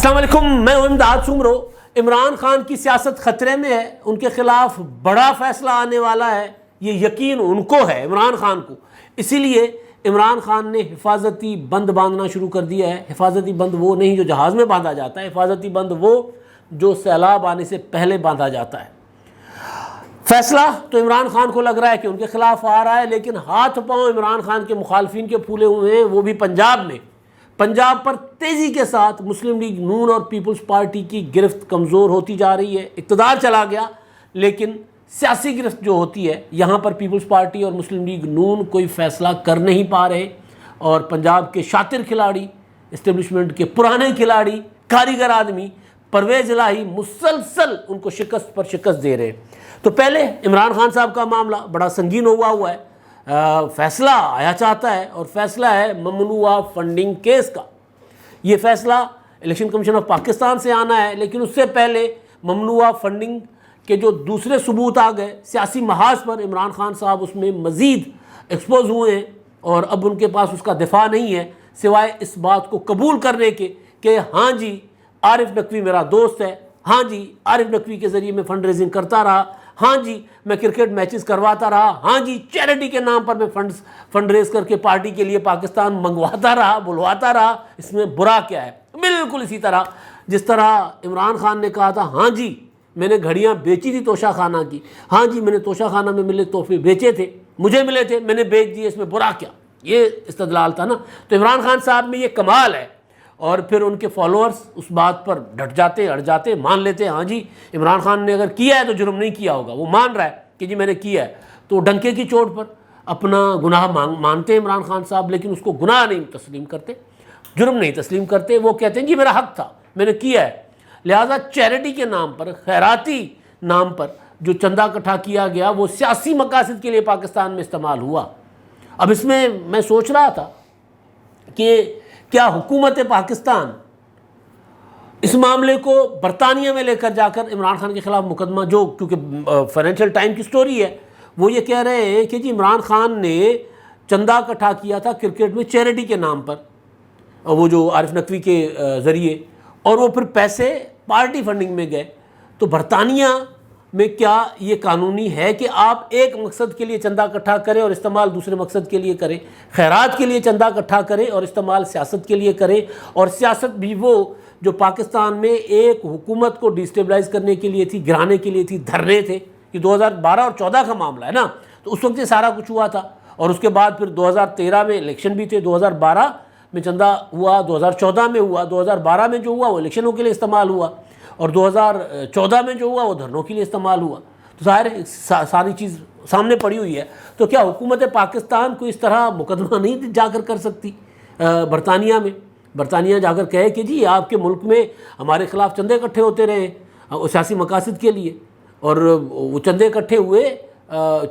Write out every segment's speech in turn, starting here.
السلام علیکم، میں ہوں امداد سمرو۔ عمران خان کی سیاست خطرے میں ہے، ان کے خلاف بڑا فیصلہ آنے والا ہے، یہ یقین ان کو ہے، عمران خان کو۔ اسی لیے عمران خان نے حفاظتی بند باندھنا شروع کر دیا ہے۔ حفاظتی بند وہ نہیں جو جہاز میں باندھا جاتا ہے، حفاظتی بند وہ جو سیلاب آنے سے پہلے باندھا جاتا ہے۔ فیصلہ تو عمران خان کو لگ رہا ہے کہ ان کے خلاف آ رہا ہے، لیکن ہاتھ پاؤں عمران خان کے مخالفین کے پھولے ہوئے ہیں، وہ بھی پنجاب میں۔ پنجاب پر تیزی کے ساتھ مسلم لیگ نون اور پیپلز پارٹی کی گرفت کمزور ہوتی جا رہی ہے۔ اقتدار چلا گیا، لیکن سیاسی گرفت جو ہوتی ہے یہاں پر پیپلز پارٹی اور مسلم لیگ نون کوئی فیصلہ کر نہیں پا رہے، اور پنجاب کے شاطر کھلاڑی، اسٹیبلشمنٹ کے پرانے کھلاڑی، کاریگر آدمی پرویز الہی مسلسل ان کو شکست پر شکست دے رہے ہیں۔ تو پہلے عمران خان صاحب کا معاملہ بڑا سنگین ہوا ہے، فیصلہ آیا چاہتا ہے، اور فیصلہ ہے ممنوعہ فنڈنگ کیس کا۔ یہ فیصلہ الیکشن کمیشن آف پاکستان سے آنا ہے، لیکن اس سے پہلے ممنوعہ فنڈنگ کے جو دوسرے ثبوت آ گئے سیاسی محاذ پر، عمران خان صاحب اس میں مزید ایکسپوز ہوئے ہیں، اور اب ان کے پاس اس کا دفاع نہیں ہے سوائے اس بات کو قبول کرنے کے کہ ہاں جی عارف نقوی میرا دوست ہے، ہاں جی عارف نقوی کے ذریعے میں فنڈ ریزنگ کرتا رہا، ہاں جی میں کرکٹ میچز کرواتا رہا، ہاں جی چیریٹی کے نام پر میں فنڈ ریز کر کے پارٹی کے لیے پاکستان منگواتا رہا، بلواتا رہا، اس میں برا کیا ہے؟ بالکل اسی طرح جس طرح عمران خان نے کہا تھا ہاں جی میں نے گھڑیاں بیچی تھی توشہ خانہ کی، ہاں جی میں نے توشہ خانہ میں ملے تحفے بیچے تھے، مجھے ملے تھے، میں نے بیچ دیے، اس میں برا کیا؟ یہ استدلال تھا نا۔ تو عمران خان صاحب میں یہ کمال ہے، اور پھر ان کے فالوورز اس بات پر ڈٹ جاتے، اڑ جاتے، مان لیتے ہاں جی عمران خان نے اگر کیا ہے تو جرم نہیں کیا ہوگا، وہ مان رہا ہے کہ جی میں نے کیا ہے، تو ڈنکے کی چوٹ پر اپنا گناہ مانتے ہیں عمران خان صاحب، لیکن اس کو گناہ نہیں تسلیم کرتے، جرم نہیں تسلیم کرتے۔ وہ کہتے ہیں جی میرا حق تھا، میں نے کیا ہے۔ لہٰذا چیریٹی کے نام پر، خیراتی نام پر جو چندہ اکٹھا کیا گیا وہ سیاسی مقاصد کے لیے پاکستان میں استعمال ہوا۔ اب اس میں سوچ رہا تھا کہ کیا حکومت پاکستان اس معاملے کو برطانیہ میں لے کر جا کر عمران خان کے خلاف مقدمہ، جو کیونکہ فائنینشیل ٹائم کی سٹوری ہے، وہ یہ کہہ رہے ہیں کہ جی عمران خان نے چندہ اکٹھا کیا تھا کرکٹ میں چیریٹی کے نام پر، وہ جو عارف نقوی کے ذریعے، اور وہ پھر پیسے پارٹی فنڈنگ میں گئے۔ تو برطانیہ میں کیا یہ قانونی ہے کہ آپ ایک مقصد کے لیے چندہ اکٹھا کریں اور استعمال دوسرے مقصد کے لیے کریں؟ خیرات کے لیے چندہ اکٹھا کریں اور استعمال سیاست کے لیے کریں، اور سیاست بھی وہ جو پاکستان میں ایک حکومت کو ڈیسٹیبلائز کرنے کے لیے تھی، گرانے کے لیے تھی، دھرنے تھے۔ یہ 2012 اور 14 کا معاملہ ہے نا، تو اس وقت یہ سارا کچھ ہوا تھا، اور اس کے بعد پھر 2013 میں الیکشن بھی تھے، 2012 میں چندہ ہوا، 2014 میں ہوا، 2012 میں جو ہوا وہ الیکشنوں کے لیے استعمال ہوا، اور 2014 میں جو ہوا وہ دھرنوں کے لیے استعمال ہوا۔ تو ظاہر ہے ساری چیز سامنے پڑی ہوئی ہے۔ تو کیا حکومت پاکستان کو اس طرح مقدمہ نہیں جا کر سکتی برطانیہ میں؟ برطانیہ جا کر کہے کہ جی آپ کے ملک میں ہمارے خلاف چندے اکٹھے ہوتے رہے سیاسی مقاصد کے لیے، اور وہ چندے اکٹھے ہوئے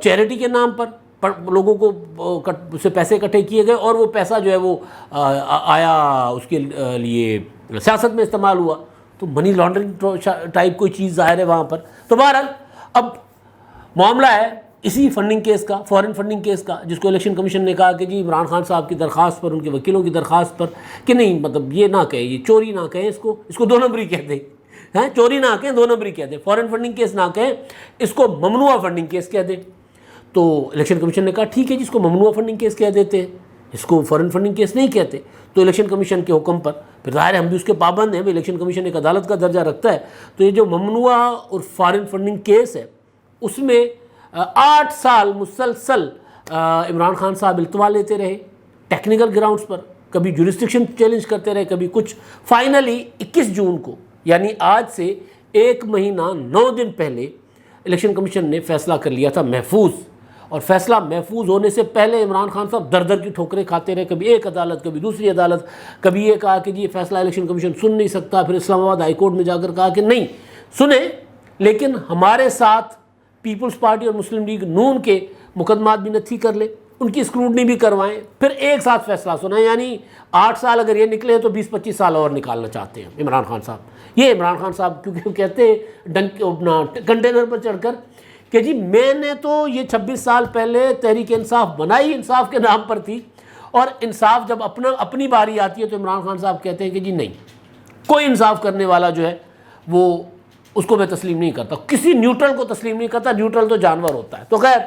چیریٹی کے نام پر، لوگوں کو سے پیسے اکٹھے کیے گئے، اور وہ پیسہ جو ہے وہ آیا اس کے لیے سیاست میں استعمال ہوا، تو منی لانڈرنگ ٹائپ کوئی چیز ظاہر ہے وہاں پر۔ تو بہرحال اب معاملہ ہے اسی فنڈنگ کیس کا، فورن فنڈنگ کیس کا، جس کو الیکشن کمیشن نے کہا کہ جی عمران خان صاحب کی درخواست پر، ان کے وکیلوں کی درخواست پر، کہ نہیں مطلب یہ نہ کہیں، یہ چوری نہ کہیں، اس کو دو نمبری کہتے ہیں، چوری نہ کہیں، دو نمبری کہتے ہیں، فورن فنڈنگ کیس نہ کہیں، اس کو ممنوعہ فنڈنگ کیس کہہ دیں۔ تو الیکشن کمیشن نے کہا ٹھیک ہے جس کو ممنوعہ فنڈنگ کیس کہہ دیتے ہیں، اس کو فورن فنڈنگ کیس نہیں کہتے۔ تو الیکشن کمیشن کے حکم پر پھر ظاہر ہے ہم بھی اس کے پابند ہیں، الیکشن کمیشن ایک عدالت کا درجہ رکھتا ہے، تو یہ جو ممنوعہ اور فارن فنڈنگ کیس ہے اس میں 8 سال مسلسل عمران خان صاحب التوا لیتے رہے ٹیکنیکل گراؤنڈز پر، کبھی جورسڈکشن چیلنج کرتے رہے، کبھی کچھ۔ فائنلی 21 جون کو، یعنی آج سے 1 مہینہ 9 دن پہلے، الیکشن کمیشن نے فیصلہ کر لیا تھا محفوظ، اور فیصلہ محفوظ ہونے سے پہلے عمران خان صاحب در کی ٹھوکریں کھاتے رہے، کبھی ایک عدالت، کبھی دوسری عدالت، کبھی یہ کہا کہ جی یہ فیصلہ الیکشن کمیشن سن نہیں سکتا، پھر اسلام آباد ہائی کورٹ میں جا کر کہا کہ نہیں سنیں، لیکن ہمارے ساتھ پیپلز پارٹی اور مسلم لیگ نون کے مقدمات بھی نتھی کر لیں، ان کی اسکروٹنی بھی کروائیں، پھر ایک ساتھ فیصلہ سنائیں۔ یعنی 8 سال اگر یہ نکلے تو 20-25 سال اور نکالنا چاہتے ہیں عمران خان صاحب۔ یہ عمران خان صاحب کیونکہ کہتے ہیں کنٹینر پر چڑھ کر کہ جی میں نے تو یہ 26 سال پہلے تحریک انصاف بنائی انصاف کے نام پر تھی، اور انصاف جب اپنی باری آتی ہے تو عمران خان صاحب کہتے ہیں کہ جی نہیں، کوئی انصاف کرنے والا جو ہے وہ اس کو میں تسلیم نہیں کرتا، کسی نیوٹرل کو تسلیم نہیں کرتا، نیوٹرل تو جانور ہوتا ہے۔ تو خیر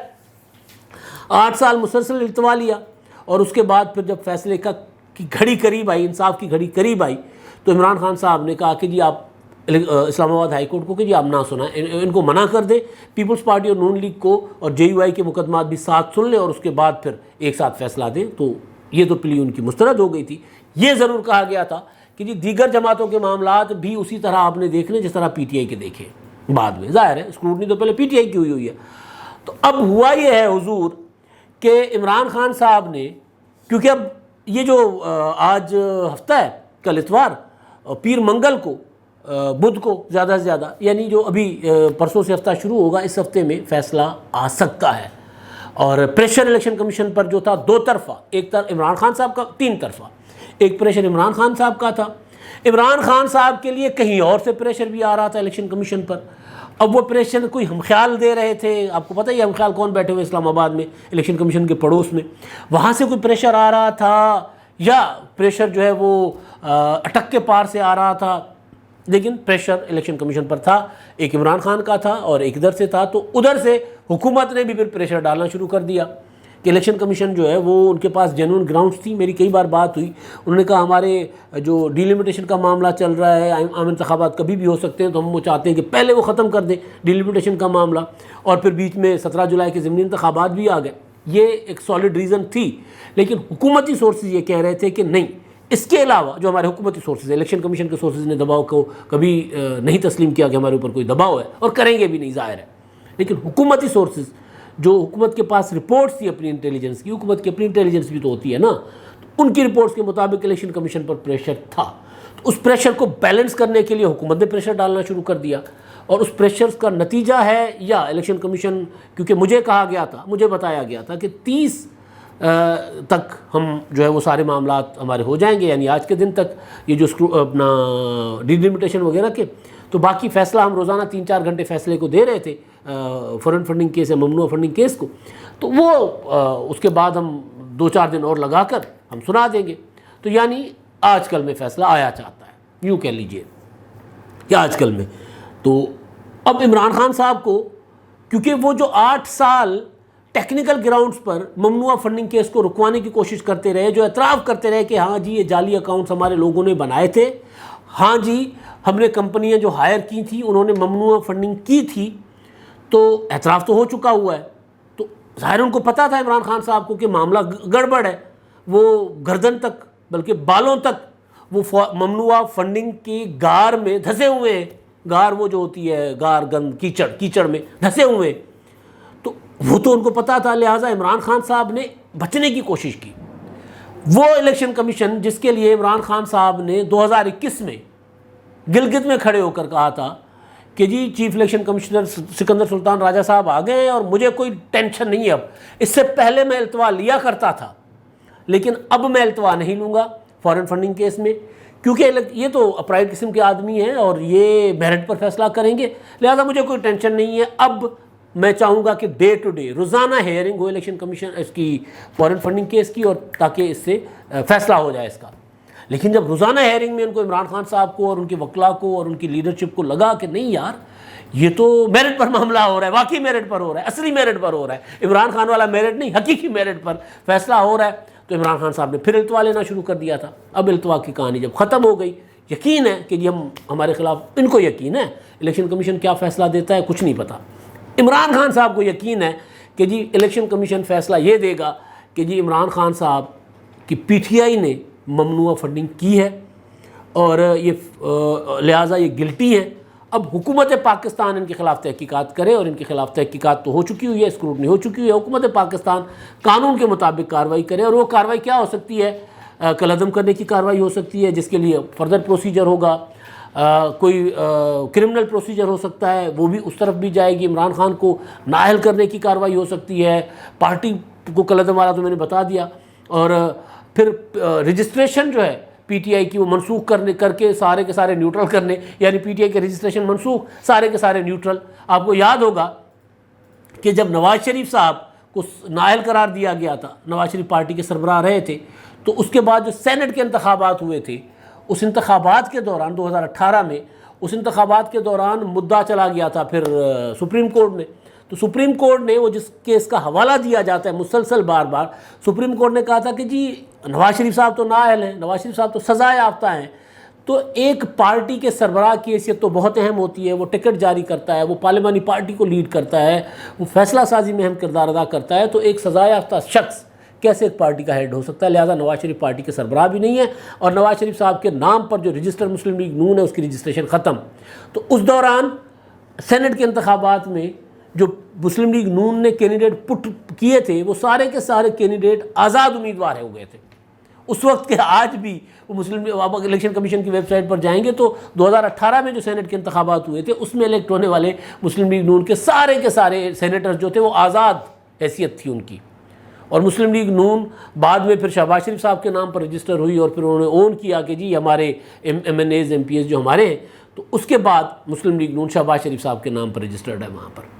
8 سال مسلسل التوا لیا، اور اس کے بعد پھر جب فیصلے کی گھڑی قریب آئی، انصاف کی گھڑی قریب آئی، تو عمران خان صاحب نے کہا کہ جی آپ اسلام آباد ہائی کورٹ کو کہ جی آپ نہ سنائیں، ان کو منع کر دیں، پیپلز پارٹی اور نون لیگ کو اور جے یو آئی کے مقدمات بھی ساتھ سن لیں اور اس کے بعد پھر ایک ساتھ فیصلہ دیں۔ تو یہ تو پلی ان کی مسترد ہو گئی تھی۔ یہ ضرور کہا گیا تھا کہ جی دیگر جماعتوں کے معاملات بھی اسی طرح آپ نے دیکھنے جس طرح پی ٹی آئی کے دیکھے بعد میں، ظاہر ہے اسکروٹنی تو پہلے پی ٹی آئی کی ہوئی ہے۔ تو اب ہوا یہ ہے حضور کہ عمران خان صاحب نے، کیونکہ اب یہ جو آج ہفتہ ہے، کل اتوار، پیر منگل کو، بدھ کو زیادہ سے زیادہ، یعنی جو ابھی پرسوں سے ہفتہ شروع ہوگا، اس ہفتے میں فیصلہ آ سکتا ہے۔ اور پریشر الیکشن کمیشن پر جو تھا دو طرفہ، ایک طرف عمران خان صاحب کا، تین طرفہ، ایک پریشر عمران خان صاحب کا تھا، عمران خان صاحب کے لیے کہیں اور سے پریشر بھی آ رہا تھا الیکشن کمیشن پر۔ اب وہ پریشر کوئی ہم خیال دے رہے تھے، آپ کو پتہ ہی ہم خیال کون بیٹھے ہوئے اسلام آباد میں الیکشن کمیشن کے پڑوس میں، وہاں سے کوئی پریشر آ رہا تھا، یا پریشر جو ہے وہ اٹک کے پار سے آ رہا تھا، لیکن پریشر الیکشن کمیشن پر تھا، ایک عمران خان کا تھا اور ایک ادھر سے تھا۔ تو ادھر سے حکومت نے بھی پھر پریشر ڈالنا شروع کر دیا کہ الیکشن کمیشن جو ہے وہ ان کے پاس جینوئن گراؤنڈز تھی۔ میری کئی بار بات ہوئی، انہوں نے کہا ہمارے جو ڈیلیمیٹیشن کا معاملہ چل رہا ہے، عام انتخابات کبھی بھی ہو سکتے ہیں، تو ہم وہ چاہتے ہیں کہ پہلے وہ ختم کر دیں ڈیلیمیٹیشن کا معاملہ، اور پھر بیچ میں 17 جولائی کے ضمنی انتخابات بھی آ گئے۔ یہ ایک سالڈ ریزن تھی، لیکن حکومتی سورسز یہ کہہ رہے تھے کہ نہیں، اس کے علاوہ جو ہمارے حکومتی سورسز، الیکشن کمیشن کے سورسز نے دباؤ کو کبھی نہیں تسلیم کیا کہ ہمارے اوپر کوئی دباؤ ہے، اور کریں گے بھی نہیں، ظاہر ہے، لیکن حکومتی سورسز جو حکومت کے پاس رپورٹس تھی اپنی انٹیلیجنس کی، حکومت کی اپنی انٹیلیجنس بھی تو ہوتی ہے نا، تو ان کی رپورٹس کے مطابق الیکشن کمیشن پر پریشر تھا۔ تو اس پریشر کو بیلنس کرنے کے لیے حکومت نے پریشر ڈالنا شروع کر دیا، اور اس پریشر کا نتیجہ ہے، یا الیکشن کمیشن، کیونکہ مجھے کہا گیا تھا، مجھے بتایا گیا تھا کہ 30 تک ہم جو ہے وہ سارے معاملات ہمارے ہو جائیں گے، یعنی آج کے دن تک یہ جو اپنا ڈیلیمیٹیشن وغیرہ کے، تو باقی فیصلہ ہم روزانہ 3-4 گھنٹے فیصلے کو دے رہے تھے، فورن فنڈنگ کیس یا ممنوع فنڈنگ کیس کو، تو وہ اس کے بعد ہم 2-4 دن اور لگا کر ہم سنا دیں گے۔ تو یعنی آج کل میں فیصلہ آیا چاہتا ہے، یوں کہہ لیجئے کہ آج کل میں۔ تو اب عمران خان صاحب کو، کیونکہ وہ جو 8 سال ٹیکنیکل گراؤنڈز پر ممنوع فنڈنگ کیس کو رکوانے کی کوشش کرتے رہے، جو اعتراف کرتے رہے کہ ہاں جی یہ جعلی اکاؤنٹس ہمارے لوگوں نے بنائے تھے، ہاں جی ہم نے کمپنیاں جو ہائر کی تھیں انہوں نے ممنوع فنڈنگ کی تھی، تو اعتراف تو ہو چکا ہوا ہے۔ تو ظاہر ان کو پتہ تھا عمران خان صاحب کو کہ معاملہ گڑبڑ ہے، وہ گردن تک بلکہ بالوں تک وہ ممنوع فنڈنگ کی گار میں دھسے ہوئے ہیں، گار وہ جو ہوتی ہے، گار گند کیچڑ میں دھسے ہوئے ہیں، تو وہ تو ان کو پتہ تھا، لہٰذا عمران خان صاحب نے بچنے کی کوشش کی۔ وہ الیکشن کمیشن جس کے لیے عمران خان صاحب نے 2021 میں گلگت میں کھڑے ہو کر کہا تھا کہ جی چیف الیکشن کمشنر سکندر سلطان راجہ صاحب آ گئے اور مجھے کوئی ٹینشن نہیں ہے، اب اس سے پہلے میں التوا لیا کرتا تھا لیکن اب میں التوا نہیں لوں گا فارن فنڈنگ کیس میں، کیونکہ یہ تو اپرائٹ قسم کے آدمی ہیں اور یہ میرٹ پر فیصلہ کریں گے، لہذا مجھے کوئی ٹینشن نہیں ہے۔ اب میں چاہوں گا کہ ڈے ٹو ڈے روزانہ ہیئرنگ ہو الیکشن کمیشن اس کی فارن فنڈنگ کیس کی، اور تاکہ اس سے فیصلہ ہو جائے اس کا۔ لیکن جب روزانہ ہیئرنگ میں ان کو عمران خان صاحب کو اور ان کے وکلاء کو اور ان کی لیڈرشپ کو لگا کہ نہیں یار یہ تو میرٹ پر معاملہ ہو رہا ہے، واقعی میرٹ پر ہو رہا ہے، اصلی میرٹ پر ہو رہا ہے، عمران خان والا میرٹ نہیں، حقیقی میرٹ پر فیصلہ ہو رہا ہے، تو عمران خان صاحب نے پھر التوا لینا شروع کر دیا تھا۔ اب التوا کی کہانی جب ختم ہو گئی، یقین ہے کہ جی ہمارے خلاف، ان کو یقین ہے الیکشن کمیشن کیا فیصلہ دیتا ہے کچھ نہیں پتہ، عمران خان صاحب کو یقین ہے کہ جی الیکشن کمیشن فیصلہ یہ دے گا کہ جی عمران خان صاحب کی پی ٹی آئی نے ممنوع فنڈنگ کی ہے اور یہ لہٰذا یہ گلٹی ہے۔ اب حکومت پاکستان ان کے خلاف تحقیقات کرے، اور ان کے خلاف تحقیقات تو ہو چکی ہوئی ہے، اسکروٹنی ہو چکی ہوئی ہے، حکومت پاکستان قانون کے مطابق کارروائی کرے، اور وہ کارروائی کیا ہو سکتی ہے؟ کالعدم کرنے کی کارروائی ہو سکتی ہے، جس کے لیے فردر پروسیجر ہوگا، کوئی کرمنل پروسیجر ہو سکتا ہے، وہ بھی اس طرف بھی جائے گی، عمران خان کو نااہل کرنے کی کارروائی ہو سکتی ہے، پارٹی کو کالعدم والا تو میں نے بتا دیا، اور پھر رجسٹریشن جو ہے پی ٹی آئی کی وہ منسوخ کر کے سارے کے سارے نیوٹرل کرنے، یعنی پی ٹی آئی کے رجسٹریشن منسوخ، سارے کے سارے نیوٹرل۔ آپ کو یاد ہوگا کہ جب نواز شریف صاحب کو نااہل قرار دیا گیا تھا، نواز شریف پارٹی کے سربراہ رہے تھے، تو اس کے بعد جو سینٹ کے انتخابات ہوئے تھے اس انتخابات کے دوران 2018 میں اس انتخابات کے دوران مدعا چلا گیا تھا پھر سپریم کورٹ میں. تو سپریم کورٹ نے وہ جس کیس کا حوالہ دیا جاتا ہے مسلسل بار بار، سپریم کورٹ نے کہا تھا کہ جی نواز شریف صاحب تو نااہل ہیں، نواز شریف صاحب تو سزا یافتہ ہیں. تو ایک پارٹی کے سربراہ کی حیثیت تو بہت اہم ہوتی ہے، وہ ٹکٹ جاری کرتا ہے، وہ پارلیمانی پارٹی کو لیڈ کرتا ہے، وہ فیصلہ سازی میں اہم کردار ادا کرتا ہے. تو ایک سزا یافتہ شخص کیسے ایک پارٹی کا ہیڈ ہو سکتا ہے؟ لہٰذا نواز شریف پارٹی کے سربراہ بھی نہیں ہے، اور نواز شریف صاحب کے نام پر جو رجسٹر مسلم لیگ نون ہے اس کی رجسٹریشن ختم. تو اس دوران سینٹ کے انتخابات میں جو مسلم لیگ نون نے کینڈیڈیٹ پٹ کیے تھے وہ سارے کے سارے کینڈیڈیٹ آزاد امیدوار ہو گئے تھے اس وقت کے. آج بھی وہ مسلم آپ الیکشن کمیشن کی ویب سائٹ پر جائیں گے تو 2018 میں جو سینٹ کے انتخابات ہوئے تھے اس میں الیکٹ ہونے والے مسلم لیگ نون کے سارے سینیٹرز جو تھے وہ آزاد حیثیت تھی ان کی. اور مسلم لیگ نون بعد میں پھر شہباز شریف صاحب کے نام پر رجسٹر ہوئی، اور پھر انہوں نے اون کیا کہ جی ہمارے M N As M P As جو ہمارے ہیں. تو اس کے بعد مسلم لیگ نون شہباز شریف صاحب کے نام پر رجسٹرڈ ہے وہاں پر.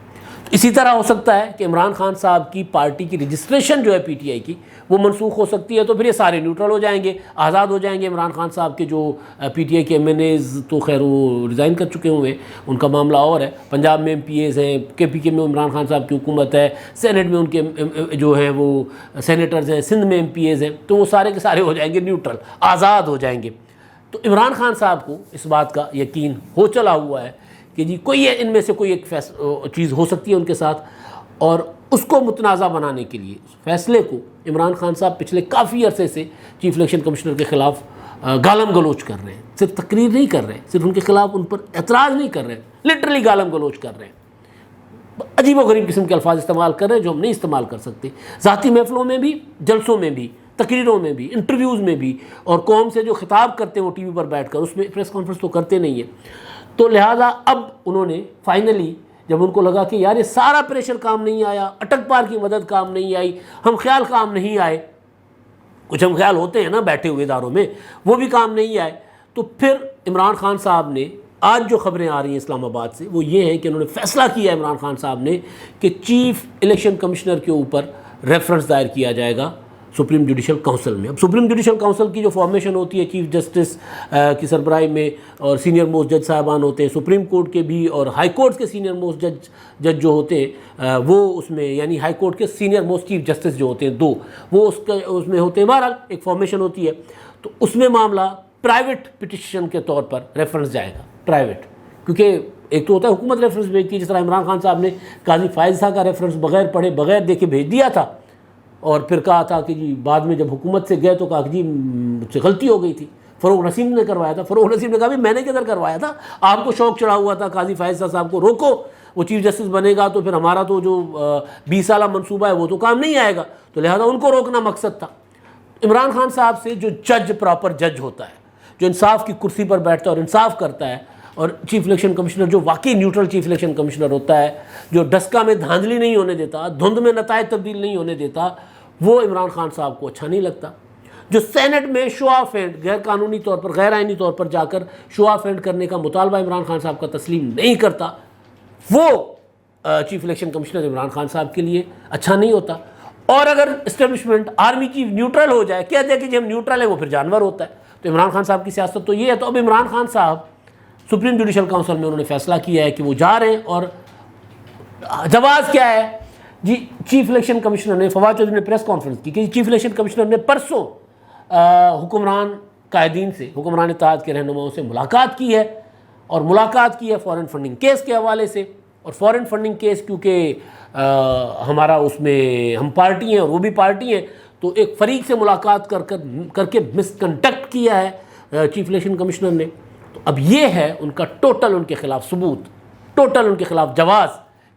اسی طرح ہو سکتا ہے کہ عمران خان صاحب کی پارٹی کی رجسٹریشن جو ہے پی ٹی آئی کی وہ منسوخ ہو سکتی ہے، تو پھر یہ سارے نیوٹرل ہو جائیں گے، آزاد ہو جائیں گے. عمران خان صاحب کے جو پی ٹی آئی کے ایم این ایز تو خیر وہ ریزائن کر چکے ہوئے ہیں، ان کا معاملہ اور ہے. پنجاب میں ایم پی ایز ہیں، کے پی کے میں عمران خان صاحب کی حکومت ہے، سینٹ میں ان کے جو ہیں وہ سینیٹرز ہیں، سندھ میں ایم پی ایز ہیں، تو وہ سارے کے سارے ہو جائیں گے نیوٹرل، آزاد ہو جائیں گے. تو عمران خان صاحب کو اس بات کا یقین ہو چلا ہوا ہے کہ جی کوئی ان میں سے کوئی ایک چیز ہو سکتی ہے ان کے ساتھ، اور اس کو متنازع بنانے کے لیے اس فیصلے کو عمران خان صاحب پچھلے کافی عرصے سے چیف الیکشن کمشنر کے خلاف گالم گلوچ کر رہے ہیں. صرف تقریر نہیں کر رہے ہیں، صرف ان کے خلاف ان پر اعتراض نہیں کر رہے ہیں، لٹرلی گالم گلوچ کر رہے ہیں. عجیب و غریب قسم کے الفاظ استعمال کر رہے ہیں جو ہم نہیں استعمال کر سکتے. ذاتی محفلوں میں بھی، جلسوں میں بھی، تقریروں میں بھی، انٹرویوز میں بھی، اور قوم سے جو خطاب کرتے ہیں وہ ٹی وی پر بیٹھ کر، اس میں پریس کانفرنس تو کرتے نہیں ہیں. تو لہٰذا اب انہوں نے فائنلی جب ان کو لگا کہ یار یہ سارا پریشر کام نہیں آیا، اٹک پار کی مدد کام نہیں آئی، ہم خیال کام نہیں آئے، کچھ ہم خیال ہوتے ہیں نا بیٹھے ہوئے اداروں میں، وہ بھی کام نہیں آئے، تو پھر عمران خان صاحب نے آج جو خبریں آ رہی ہیں اسلام آباد سے وہ یہ ہیں کہ انہوں نے فیصلہ کیا ہے عمران خان صاحب نے کہ چیف الیکشن کمشنر کے اوپر ریفرنس دائر کیا جائے گا سپریم جوڈیشل کونسل میں. اب سپریم جوڈیشل کونسل کی جو فارمیشن ہوتی ہے چیف جسٹس کی سربراہی میں، اور سینئر موسٹ جج صاحبان ہوتے ہیں سپریم کورٹ کے بھی، اور ہائی کورٹ کے سینئر موسٹ جج جو ہوتے ہیں وہ اس میں، یعنی ہائی کورٹ کے سینئر موسٹ چیف جسٹس جو ہوتے ہیں دو، وہ اس میں ہوتے ہیں. بہرحال ایک فارمیشن ہوتی ہے. تو اس میں معاملہ پرائیویٹ پٹیشن کے طور پر ریفرنس جائے گا، پرائیویٹ، کیونکہ ایک تو ہوتا ہے حکومت ریفرنس بھیجتی ہے، جس طرح عمران خان صاحب نے قاضی فائز صاحب کا ریفرنس بغیر پڑھے بغیر دیکھے بھیج دیا تھا، اور پھر کہا تھا کہ جی بعد میں جب حکومت سے گئے تو کہا کہ جی مجھ سے غلطی ہو گئی تھی، فروغ نسیم نے کروایا تھا. فروغ نسیم نے کہا بھی میں نے کدھر کروایا تھا، آپ کو شوق چڑھا ہوا تھا قاضی فائز صاحب کو روکو، وہ چیف جسٹس بنے گا تو پھر ہمارا تو جو 20 سالہ منصوبہ ہے وہ تو کام نہیں آئے گا، تو لہذا ان کو روکنا مقصد تھا. عمران خان صاحب سے جو جج پراپر جج ہوتا ہے، جو انصاف کی کرسی پر بیٹھتا ہے اور انصاف کرتا ہے، اور چیف الیکشن کمشنر جو واقعی نیوٹرل چیف الیکشن کمشنر ہوتا ہے، جو ڈسکا میں دھاندلی نہیں ہونے دیتا، دھند میں نتائج تبدیل نہیں ہونے دیتا، وہ عمران خان صاحب کو اچھا نہیں لگتا. جو سینٹ میں شو آف ہینڈ غیر قانونی طور پر، غیر آئینی طور پر جا کر شو آف ہینڈ کرنے کا مطالبہ عمران خان صاحب کا تسلیم نہیں کرتا، وہ chief election commissioner Imran Khan صاحب کے لیے اچھا نہیں ہوتا. اور اگر اسٹیبلشمنٹ آرمی چیف نیوٹرل ہو جائے، کہتے ہیں کہ جی ہم نیوٹرل ہیں، وہ پھر جانور ہوتا ہے. تو عمران خان صاحب کی سیاست تو یہ ہے. تو اب عمران خان صاحب سپریم جوڈیشل کونسل میں انہوں نے فیصلہ کیا ہے کہ وہ جا رہے ہیں، اور جواز کیا ہے جی؟ چیف الیکشن کمشنر نے، فواد چودھری نے پریس کانفرنس کی کہ چیف الیکشن کمشنر نے پرسوں حکمران قائدین سے، حکمران اتحاد کے رہنماؤں سے ملاقات کی ہے، اور ملاقات کی ہے فورن فنڈنگ کیس کے حوالے سے. اور فورن فنڈنگ کیس کیونکہ ہمارا اس میں ہم پارٹی ہیں اور وہ بھی پارٹی ہیں، تو ایک فریق سے ملاقات کر کے مس کنڈکٹ کیا ہے چیف الیکشن کمشنر نے. تو اب یہ ہے ان کا ٹوٹل ان کے خلاف ثبوت، ٹوٹل ان کے خلاف جواز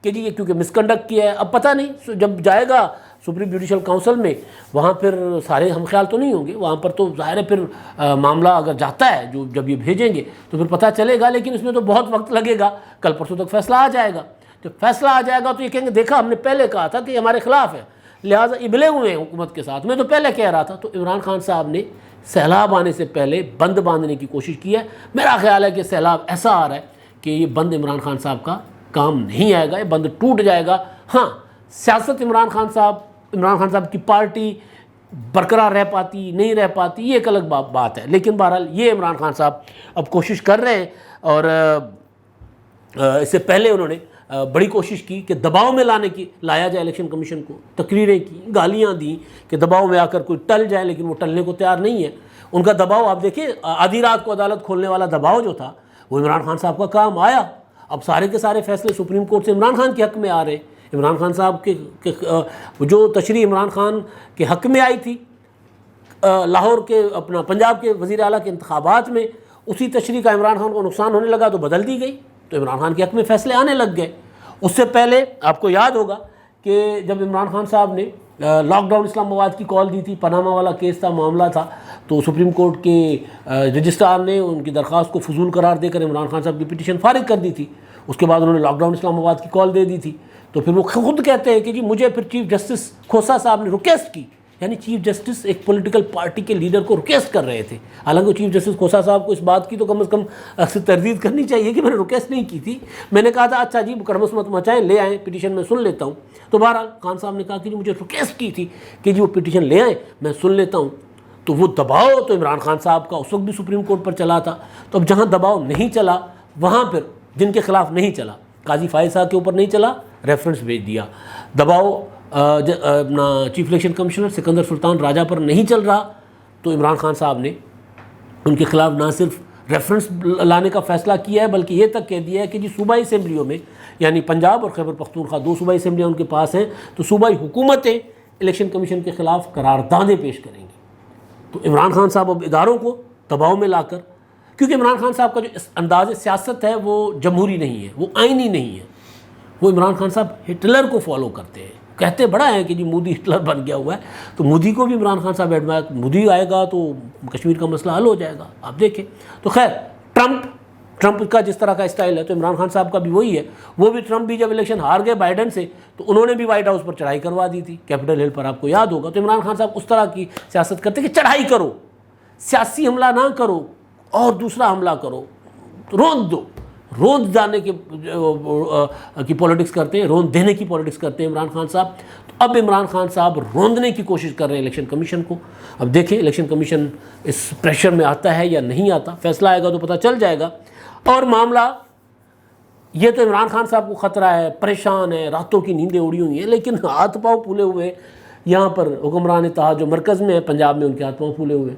کہ جی یہ کیونکہ مس کنڈکٹ کیا ہے. اب پتہ نہیں جب جائے گا سپریم جوڈیشل کونسل میں، وہاں پھر سارے ہم خیال تو نہیں ہوں گے، وہاں پر تو ظاہر ہے پھر معاملہ اگر جاتا ہے جب یہ بھیجیں گے تو پھر پتہ چلے گا، لیکن اس میں تو بہت وقت لگے گا، کل پرسوں تک فیصلہ آ جائے گا. جب فیصلہ آ جائے گا تو یہ کہیں گے دیکھا ہم نے پہلے کہا تھا کہ یہ ہمارے خلاف ہے، لہٰذا ابلے ہوئے ہیں حکومت کے ساتھ، میں تو پہلے کہہ رہا تھا. تو عمران خان صاحب نے سیلاب آنے سے پہلے بند باندھنے کی کوشش کی ہے. میرا خیال ہے کہ سیلاب ایسا آ رہا ہے کہ یہ بند عمران خان صاحب کا کام نہیں آئے گا، یہ بند ٹوٹ جائے گا. ہاں، سیاست عمران خان صاحب کی پارٹی برقرار رہ پاتی نہیں رہ پاتی یہ ایک الگ بات ہے، لیکن بہرحال یہ عمران خان صاحب اب کوشش کر رہے ہیں، اور اس سے پہلے انہوں نے بڑی کوشش کی کہ دباؤ میں لایا جائے الیکشن کمیشن کو، تقریریں کی، گالیاں دیں کہ دباؤ میں آ کر کوئی ٹل جائے، لیکن وہ ٹلنے کو تیار نہیں ہے۔ ان کا دباؤ آپ دیکھیں، آدھی رات کو عدالت کھولنے والا دباؤ جو تھا وہ عمران خان صاحب کا کام آیا۔ اب سارے کے سارے فیصلے سپریم کورٹ سے عمران خان کے حق میں آ رہے ہیں۔ عمران خان صاحب کے جو تشریح عمران خان کے حق میں آئی تھی لاہور کے پنجاب کے وزیر اعلیٰ کے انتخابات میں، اسی تشریح کا عمران خان کو نقصان ہونے لگا تو بدل دی گئی، تو عمران خان کے حق میں فیصلے آنے لگ گئے۔ اس سے پہلے آپ کو یاد ہوگا کہ جب عمران خان صاحب نے لاک ڈاؤن اسلام آباد کی کال دی تھی، پاناما والا کیس تھا، معاملہ تھا، تو سپریم کورٹ کے رجسٹرار نے ان کی درخواست کو فضول قرار دے کر عمران خان صاحب کی پٹیشن فارغ کر دی تھی۔ اس کے بعد انہوں نے لاک ڈاؤن اسلام آباد کی کال دے دی تھی، تو پھر وہ خود کہتے ہیں کہ جی مجھے پھر چیف جسٹس کھوسا صاحب نے ریکویسٹ کی، یعنی چیف جسٹس ایک پولیٹیکل پارٹی کے لیڈر کو ریکویسٹ کر رہے تھے، حالانکہ چیف جسٹس کھوسا صاحب کو اس بات کی تو کم از کم تردید کرنی چاہیے کہ میں نے ریکویسٹ نہیں کی تھی، میں نے کہا تھا اچھا جی کرمس مت مچائیں، لے آئیں پٹیشن، میں سن لیتا ہوں۔ تو بہرحال خان صاحب نے کہا کہ جی مجھے ریکویسٹ کی تھی کہ جی وہ پٹیشن لے آئیں، میں سن لیتا ہوں۔ تو وہ دباؤ تو عمران خان صاحب کا اس وقت بھی سپریم کورٹ پر چلا تھا، تو اب جہاں دباؤ نہیں چلا وہاں پھر جن کے خلاف نہیں چلا، قاضی فائز صاحب کے اوپر نہیں چلا، ریفرنس بھیج دیا۔ دباؤ اپنا چیف الیکشن کمشنر سکندر سلطان راجہ پر نہیں چل رہا، تو عمران خان صاحب نے ان کے خلاف نہ صرف ریفرنس لانے کا فیصلہ کیا ہے بلکہ یہ تک کہہ دیا ہے کہ جی صوبائی اسمبلیوں میں، یعنی پنجاب اور خیبر پختونخوا 2 صوبائی اسمبلیاں ان کے پاس ہیں، تو صوبائی حکومتیں الیکشن کمیشن کے خلاف قراردادیں پیش کریں گی۔ تو عمران خان صاحب اب اداروں کو دباؤ میں لا کر، کیونکہ عمران خان صاحب کا جو انداز سیاست ہے وہ جمہوری نہیں ہے، وہ آئینی نہیں ہے، وہ عمران خان صاحب ہٹلر کو فالو کرتے ہیں، کہتے بڑا ہے کہ جی مودی ہٹلر بن گیا ہوا ہے، تو مودی کو بھی عمران خان صاحب ایڈمائر، مودی آئے گا تو کشمیر کا مسئلہ حل ہو جائے گا، آپ دیکھیں۔ تو خیر ٹرمپ کا جس طرح کا اسٹائل ہے تو عمران خان صاحب کا بھی وہی ہے، وہ بھی ٹرمپ بھی جب الیکشن ہار گئے بائیڈن سے تو انہوں نے بھی وائٹ ہاؤس پر چڑھائی کروا دی تھی، کیپٹل ہل پر، آپ کو یاد ہوگا۔ تو عمران خان صاحب اس طرح کی سیاست کرتے کہ چڑھائی کرو، سیاسی حملہ نہ کرو اور دوسرا حملہ کرو، روند جانے کی پولیٹکس کرتے ہیں، روند دینے کی پولیٹکس کرتے ہیں عمران خان صاحب۔ تو اب عمران خان صاحب روندنے کی کوشش کر رہے ہیں الیکشن کمیشن کو۔ اب دیکھیں الیکشن کمیشن اس پریشر میں آتا ہے یا نہیں آتا، فیصلہ آئے گا تو پتہ چل جائے گا۔ اور معاملہ یہ تو عمران خان صاحب کو خطرہ ہے، پریشان ہے، راتوں کی نیندیں اڑی ہوئی ہیں، لیکن ہاتھ پاؤں پھولے ہوئے یہاں پر حکمران اتحاد جو مرکز میں ہے پنجاب میں، ان کے ہاتھ پاؤں پھولے ہوئے۔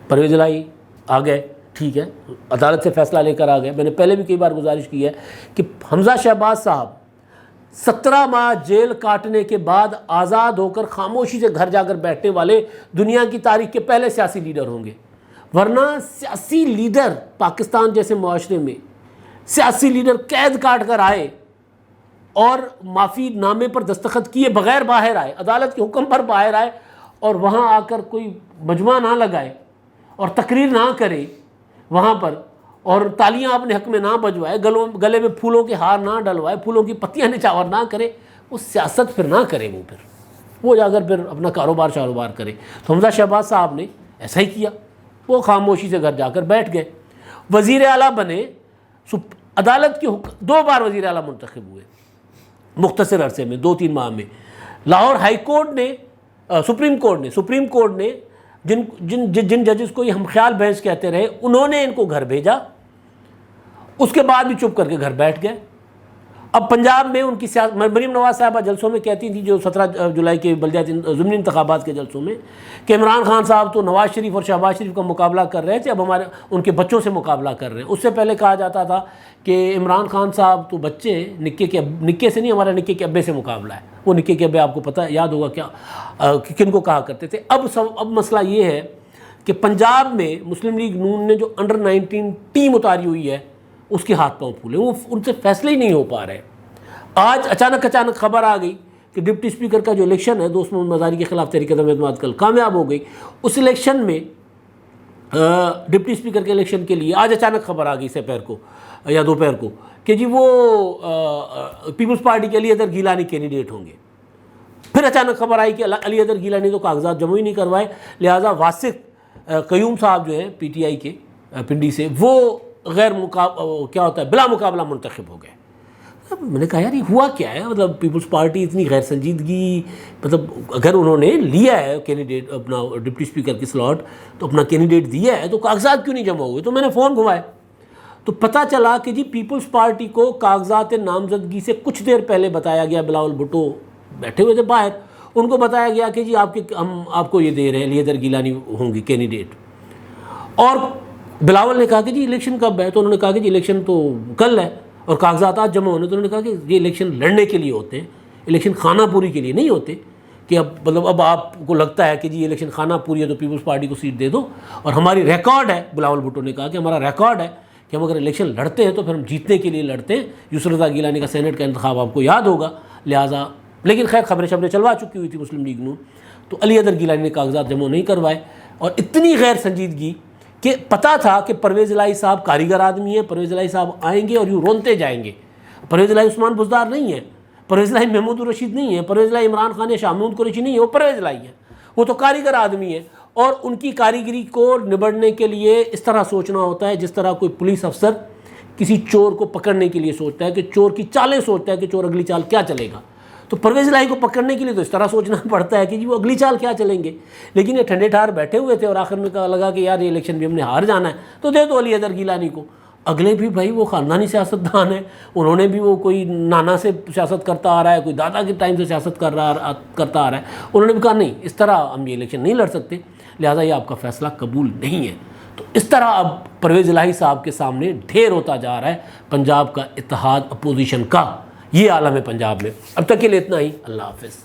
پرویز الہی آ گئے، ٹھیک ہے، عدالت سے فیصلہ لے کر آ گئے۔ میں نے پہلے بھی کئی بار گزارش کی ہے کہ حمزہ شہباز صاحب 17 ماہ جیل کاٹنے کے بعد آزاد ہو کر خاموشی سے گھر جا کر بیٹھنے والے دنیا کی تاریخ کے پہلے سیاسی لیڈر ہوں گے، ورنہ سیاسی لیڈر پاکستان جیسے معاشرے میں سیاسی لیڈر قید کاٹ کر آئے اور معافی نامے پر دستخط کیے بغیر باہر آئے، عدالت کے حکم پر باہر آئے، اور وہاں آ کر کوئی مجمع نہ لگائے اور تقریر نہ کرے وہاں پر، اور تالیاں اپنے حق میں نہ بجوائے، گلے میں پھولوں کے ہار نہ ڈلوائے، پھولوں کی پتیاں نچاور نہ کرے، وہ سیاست پھر نہ کرے، وہ جا کر پھر اپنا کاروبار کرے۔ تو حمزہ شہباز صاحب نے ایسا ہی کیا، وہ خاموشی سے گھر جا کر بیٹھ گئے۔ وزیر اعلیٰ بنے، عدالت کے 2 بار وزیر اعلیٰ منتخب ہوئے مختصر عرصے میں، 2-3 ماہ میں۔ لاہور ہائی کورٹ نے، سپریم کورٹ نے جن ججز کو یہ ہم خیال بحث کہتے رہے، انہوں نے ان کو گھر بھیجا، اس کے بعد بھی چپ کر کے گھر بیٹھ گئے۔ اب پنجاب میں ان کی سیاست، مریم نواز صاحبہ جلسوں میں کہتی تھی، جو 17 جولائی کے بلدیاتی ضمنی انتخابات کے جلسوں میں، کہ عمران خان صاحب تو نواز شریف اور شہباز شریف کا مقابلہ کر رہے تھے، اب ان کے بچوں سے مقابلہ کر رہے ہیں۔ اس سے پہلے کہا جاتا تھا کہ عمران خان صاحب تو بچے نکے سے نہیں، ہمارا نکے کے ابے سے مقابلہ ہے۔ وہ نکے کے ابے آپ کو پتہ یاد ہوگا کیا کن کو کہا کرتے تھے۔ اب مسئلہ یہ ہے کہ پنجاب میں مسلم لیگ نون نے جو انڈر 19 ٹیم اتاری ہوئی ہے، اس کے ہاتھ پاؤں پھولے، وہ ان سے فیصلے ہی نہیں ہو پا رہے۔ آج اچانک خبر آ گئی کہ ڈپٹی اسپیکر کا جو الیکشن ہے دوست محمد مزاری کے خلاف تحریک عدم اعتماد کل کامیاب ہو گئی، اس الیکشن میں ڈپٹی اسپیکر کے الیکشن کے لیے آج اچانک خبر آ گئی سپہر کو یا دوپہر کو کہ جی وہ پیپلز پارٹی کے علی حیدر گیلانی کینڈیڈیٹ ہوں گے۔ پھر اچانک خبر آئی کہ علی حیدر گیلانی تو کاغذات جمع ہی نہیں کروائے، لہٰذا واسق قیوم صاحب جو ہیں پی ٹی آئی کے پنڈی سے، وہ بلا مقابلہ منتخب ہو گئے۔ میں نے کہا یار یہ ہوا کیا ہے، مطلب پیپلز پارٹی اتنی غیر سنجیدگی، مطلب اگر انہوں نے لیا ہے کینڈیڈیٹ اپنا ڈپٹی اسپیکر کی سلاٹ تو اپنا کینڈیڈیٹ دیا ہے تو کاغذات کیوں نہیں جمع ہوئے؟ تو میں نے فون گھمائے تو پتہ چلا کہ جی پیپلز پارٹی کو کاغذات نامزدگی سے کچھ دیر پہلے بتایا گیا، بلاول بھٹو بیٹھے ہوئے تھے باہر، ان کو بتایا گیا کہ جی ہم آپ کو یہ دے رہے ہیں، علی حیدر گیلانی ہوں گی کینڈیڈیٹ۔ اور بلاول نے کہا کہ جی الیکشن کب ہے؟ تو انہوں نے کہا کہ جی الیکشن تو کل ہے اور کاغذات آج جمع ہونے۔ تو انہوں نے کہا کہ یہ الیکشن لڑنے کے لیے ہوتے ہیں، الیکشن خانہ پوری کے لیے نہیں ہوتے، کہ اب آپ کو لگتا ہے کہ جی الیکشن خانہ پوری ہے تو پیپلز پارٹی کو سیٹ دے دو، اور ہماری ریکارڈ ہے، بلاول بھٹو نے کہا کہ ہمارا ریکارڈ ہے کہ ہم اگر الیکشن لڑتے ہیں تو پھر ہم جیتنے کے لیے لڑتے ہیں۔ یسر رضا گیلانی کا سینٹ کا انتخاب آپ کو یاد ہوگا، لہٰذا لیکن خیر خبریں چلوا چکی ہوئی تھی مسلم لیگ نون، تو علی حیدر گیلانی نے کاغذات جمع نہیں کروائے۔ اور اتنی غیر سنجیدگی کہ پتہ تھا کہ پرویز الہی صاحب کاریگر آدمی ہیں، پرویز الہی صاحب آئیں گے اور یوں رونتے جائیں گے۔ پرویز الہی عثمان بزدار نہیں ہے، پرویز الہی محمود الرشید نہیں ہے، پرویز الہی عمران خان یا شاہ محمود قریشی نہیں ہے، وہ پرویز الہی ہیں، وہ تو کاریگر آدمی ہے۔ اور ان کی کاریگری کو نبڑنے کے لیے اس طرح سوچنا ہوتا ہے جس طرح کوئی پولیس افسر کسی چور کو پکڑنے کے لیے سوچتا ہے، کہ چور کی چالیں سوچتا ہے کہ چور اگلی چال کیا چلے گا۔ تو پرویز الہی کو پکڑنے کے لیے تو اس طرح سوچنا پڑتا ہے کہ جی وہ اگلی چال کیا چلیں گے، لیکن یہ ٹھنڈے ٹھار بیٹھے ہوئے تھے اور آخر میں لگا کہ یار یہ الیکشن بھی ہم نے ہار جانا ہے تو دے دو علی حیدر گیلانی کو۔ اگلے بھی بھائی وہ خاندانی سیاستدان ہیں، انہوں نے بھی وہ کوئی نانا سے سیاست کرتا آ رہا ہے، کوئی دادا کے ٹائم سے سیاست کرتا آ رہا ہے، انہوں نے بھی کہا نہیں اس طرح ہم یہ الیکشن نہیں لڑ سکتے، لہٰذا یہ آپ کا فیصلہ قبول نہیں ہے۔ تو اس طرح اب پرویز الہی صاحب کے سامنے ڈھیر ہوتا جا رہا ہے پنجاب کا اتحاد اپوزیشن کا، یہ عالم ہے پنجاب میں۔ اب تک کے لیے اتنا ہی، اللہ حافظ۔